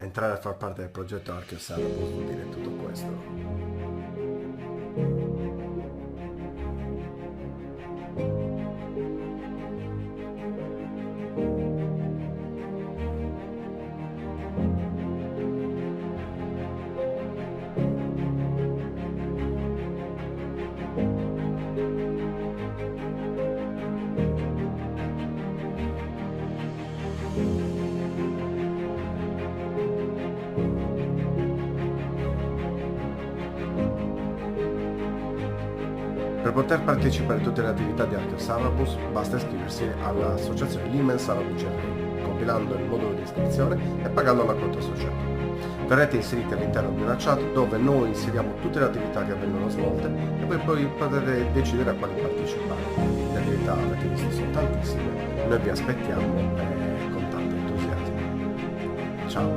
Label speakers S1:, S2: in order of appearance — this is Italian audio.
S1: entrare a far parte del progetto Archeosaurus vuol dire tutto questo. Per poter partecipare a tutte le attività di Archeosaurus basta iscriversi all'associazione Limen Salabus GRI, compilando il modulo di iscrizione e pagando una quota associativa. Verrete inseriti all'interno di una chat dove noi inseriamo tutte le attività che vengono svolte e poi potrete decidere a quali partecipare. Le attività, avete visto, sono tantissime, noi vi aspettiamo con tanto entusiasmo. Ciao!